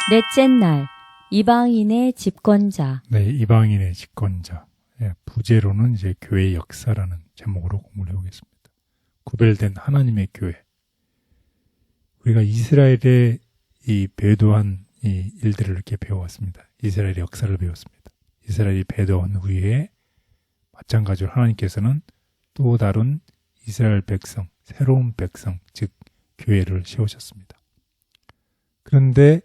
넷째 날, 이방인의 집권자. 네, 이방인의 집권자. 예, 부제로는 이제 교회의 역사라는 제목으로 공부를 해보겠습니다. 구별된 하나님의 교회. 우리가 이스라엘의 이 배도한 이 일들을 이렇게 배워왔습니다. 이스라엘의 역사를 배웠습니다. 이스라엘이 배도한 후에 마찬가지로 하나님께서는 또 다른 이스라엘 백성, 새로운 백성, 즉 교회를 세우셨습니다. 그런데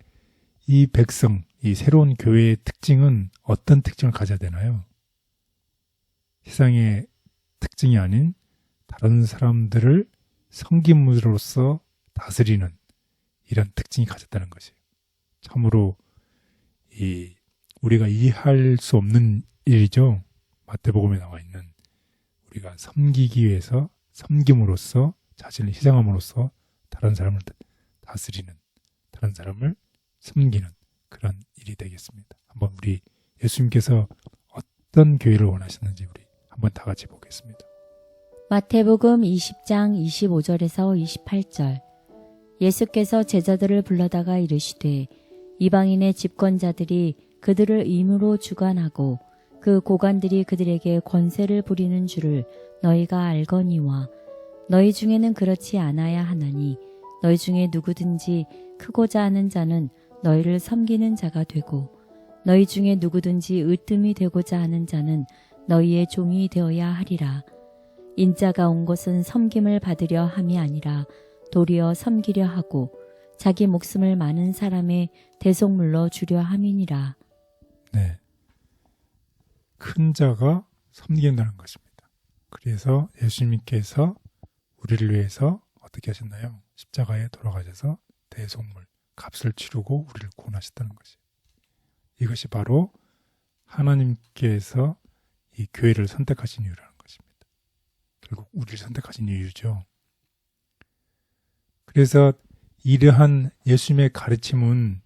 이 백성, 이 새로운 교회의 특징은 어떤 특징을 가져야 되나요? 세상의 특징이 아닌 다른 사람들을 섬김으로써 다스리는 이런 특징이 가졌다는 것이에요. 참으로 우리가 이해할 수 없는 일이죠. 마태복음에 나와 있는 우리가 섬기기 위해서 섬김으로써 자신을 희생함으로써 다른 사람을 다스리는, 다른 사람을 섬기는 그런 일이 되겠습니다. 한번 우리 예수님께서 어떤 교회를 원하셨는지 우리 한번 다 같이 보겠습니다. 마태복음 20장 25절에서 28절. 예수께서 제자들을 불러다가 이르시되 이방인의 집권자들이 그들을 임으로 주관하고 그 고관들이 그들에게 권세를 부리는 줄을 너희가 알거니와 너희 중에는 그렇지 않아야 하나니 너희 중에 누구든지 크고자 하는 자는 너희를 섬기는 자가 되고 너희 중에 누구든지 으뜸이 되고자 하는 자는 너희의 종이 되어야 하리라. 인자가 온 것은 섬김을 받으려 함이 아니라 도리어 섬기려 하고 자기 목숨을 많은 사람의 대속물로 주려 함이니라. 네, 큰 자가 섬긴다는 것입니다. 그래서 예수님께서 우리를 위해서 어떻게 하셨나요? 십자가에 돌아가셔서 대속물, 값을 치르고 우리를 구원하셨다는 것이에요. 이것이 바로 하나님께서 이 교회를 선택하신 이유라는 것입니다. 결국 우리를 선택하신 이유죠. 그래서 이러한 예수님의 가르침은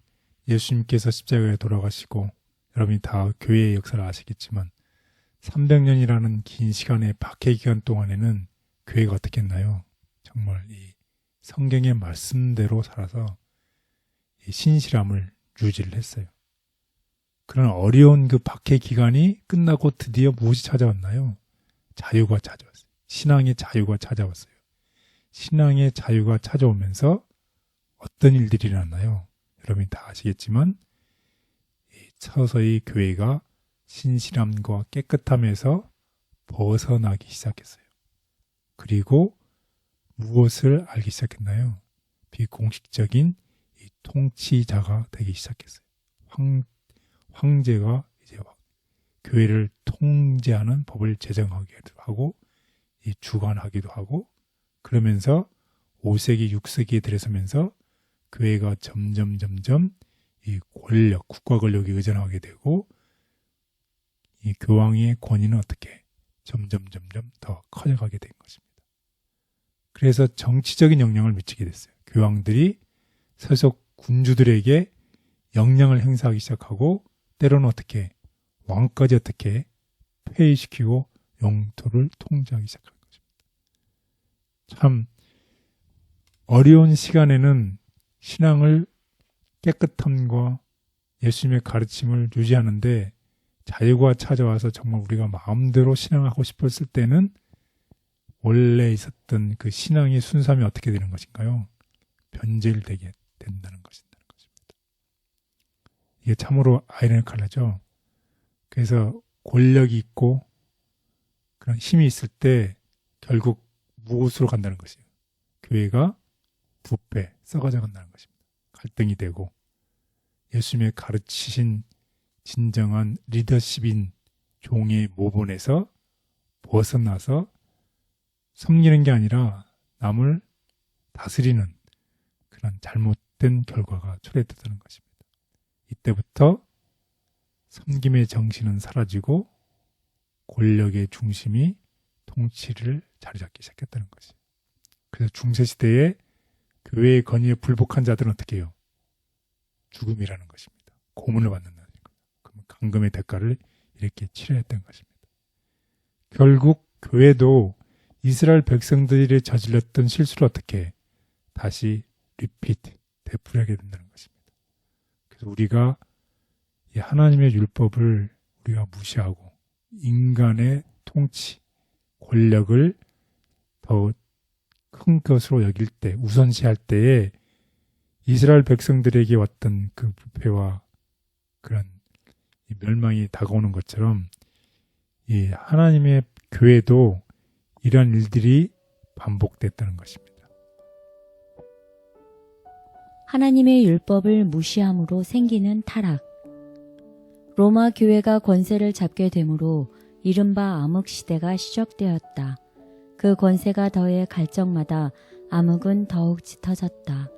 예수님께서 십자가에 돌아가시고 여러분이 다 교회의 역사를 아시겠지만 300년이라는 긴 시간의 박해 기간 동안에는 교회가 어떻게 했나요? 정말 이 성경의 말씀대로 살아서 이 신실함을 유지를 했어요. 그런 어려운 그 박해 기간이 끝나고 드디어 무엇이 찾아왔나요? 자유가 찾아왔어요. 신앙의 자유가 찾아왔어요. 신앙의 자유가 찾아오면서 어떤 일들이 일어났나요? 여러분이 다 아시겠지만 서서히 교회가 신실함과 깨끗함에서 벗어나기 시작했어요. 그리고 무엇을 알기 시작했나요? 비공식적인 이 통치자가 되기 시작했어요. 황제가 이제 교회를 통제하는 법을 제정하기도 하고 이 주관하기도 하고 그러면서 5세기, 6세기에 들어서면서 교회가 점점 이 권력, 국가 권력에 의존하게 되고 이 교황의 권위는 어떻게 점점 더 커져가게 된 것입니다. 그래서 정치적인 영향을 미치게 됐어요. 교황들이 서속 군주들에게 영향을 행사하기 시작하고 때로는 어떻게 왕까지 어떻게 폐위시키고 영토를 통제하기 시작한 것입니다. 참 어려운 시간에는 신앙을 깨끗함과 예수님의 가르침을 유지하는데 자유가 찾아와서 정말 우리가 마음대로 신앙하고 싶었을 때는 원래 있었던 그 신앙의 순수함이 어떻게 되는 것인가요? 변질되게 된다는 것입니다. 이게 참으로 아이러니컬하죠. 그래서 권력이 있고 그런 힘이 있을 때 결국 무엇으로 간다는 것이에요? 교회가 부패, 썩어져 간다는 것입니다. 갈등이 되고 예수님의 가르치신 진정한 리더십인 종의 모본에서 벗어나서 섬기는 게 아니라 남을 다스리는 그런 잘못된 결과가 초래됐다는 것입니다. 이때부터 섬김의 정신은 사라지고 권력의 중심이 통치를 자리 잡기 시작했다는 것이에요. 그래서 중세시대에 교회의 권위에 불복한 자들은 어떻게 해요? 죽음이라는 것입니다. 고문을 받는다는 거예요. 그럼 강금의 대가를 이렇게 치러야 했던 것입니다. 결국 교회도 이스라엘 백성들이 저질렀던 실수를 어떻게 다시 리피트, 되풀이하게 된다는 것입니다. 그래서 우리가 이 하나님의 율법을 우리가 무시하고 인간의 통치, 권력을 더 큰 것으로 여길 때, 우선시할 때에 이스라엘 백성들에게 왔던 그 부패와 그런 이 멸망이 다가오는 것처럼 이 하나님의 교회도 이러한 일들이 반복됐다는 것입니다. 하나님의 율법을 무시함으로 생기는 타락. 로마 교회가 권세를 잡게 되므로 이른바 암흑시대가 시작되었다. 그 권세가 더해 갈 적마다 암흑은 더욱 짙어졌다.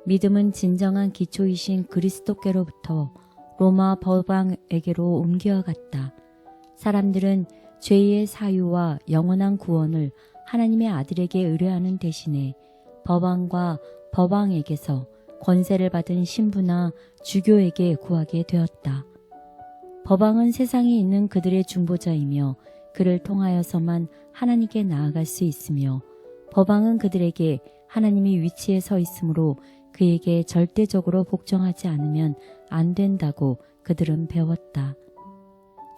믿음은 진정한 기초이신 그리스도께로부터 로마 법왕에게로 옮겨갔다. 사람들은 죄의 사유와 영원한 구원을 하나님의 아들에게 의뢰하는 대신에 법왕과 법왕에게서 권세를 받은 신부나 주교에게 구하게 되었다. 법왕은 세상에 있는 그들의 중보자이며 그를 통하여서만 하나님께 나아갈 수 있으며 법왕은 그들에게 하나님이 위치에 서 있으므로 그에게 절대적으로 복종하지 않으면 안 된다고 그들은 배웠다.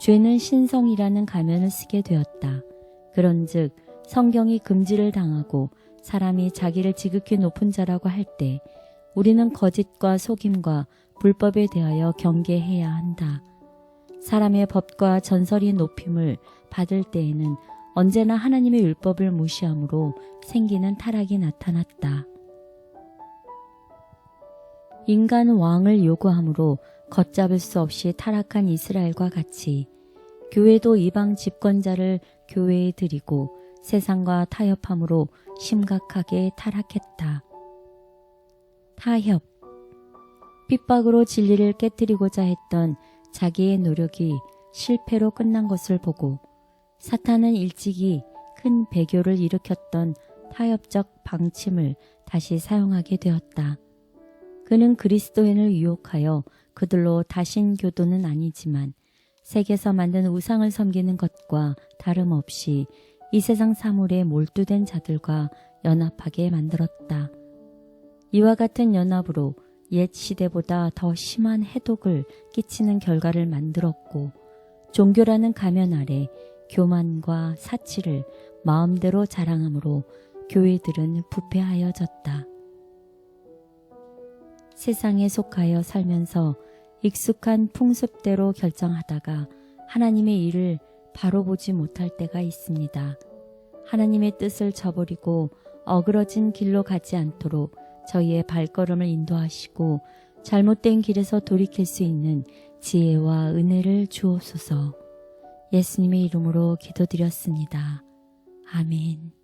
죄는 신성이라는 가면을 쓰게 되었다. 그런즉 성경이 금지를 당하고 사람이 자기를 지극히 높은 자라고 할 때 우리는 거짓과 속임과 불법에 대하여 경계해야 한다. 사람의 법과 전설이 높임을 받을 때에는 언제나 하나님의 율법을 무시함으로 생기는 타락이 나타났다. 인간 왕을 요구함으로 걷잡을 수 없이 타락한 이스라엘과 같이 교회도 이방 집권자를 교회에 들이고 세상과 타협함으로 심각하게 타락했다. 타협. 핍박으로 진리를 깨뜨리고자 했던 자기의 노력이 실패로 끝난 것을 보고 사탄은 일찍이 큰 배교를 일으켰던 타협적 방침을 다시 사용하게 되었다. 그는 그리스도인을 유혹하여 그들로 다신교도는 아니지만 색에서 만든 우상을 섬기는 것과 다름없이 이 세상 사물에 몰두된 자들과 연합하게 만들었다. 이와 같은 연합으로 옛 시대보다 더 심한 해독을 끼치는 결과를 만들었고 종교라는 가면 아래 교만과 사치를 마음대로 자랑함으로 교회들은 부패하여졌다. 세상에 속하여 살면서 익숙한 풍습대로 결정하다가 하나님의 일을 바로 보지 못할 때가 있습니다. 하나님의 뜻을 저버리고 어그러진 길로 가지 않도록 저희의 발걸음을 인도하시고 잘못된 길에서 돌이킬 수 있는 지혜와 은혜를 주옵소서. 예수님의 이름으로 기도드렸습니다. 아멘.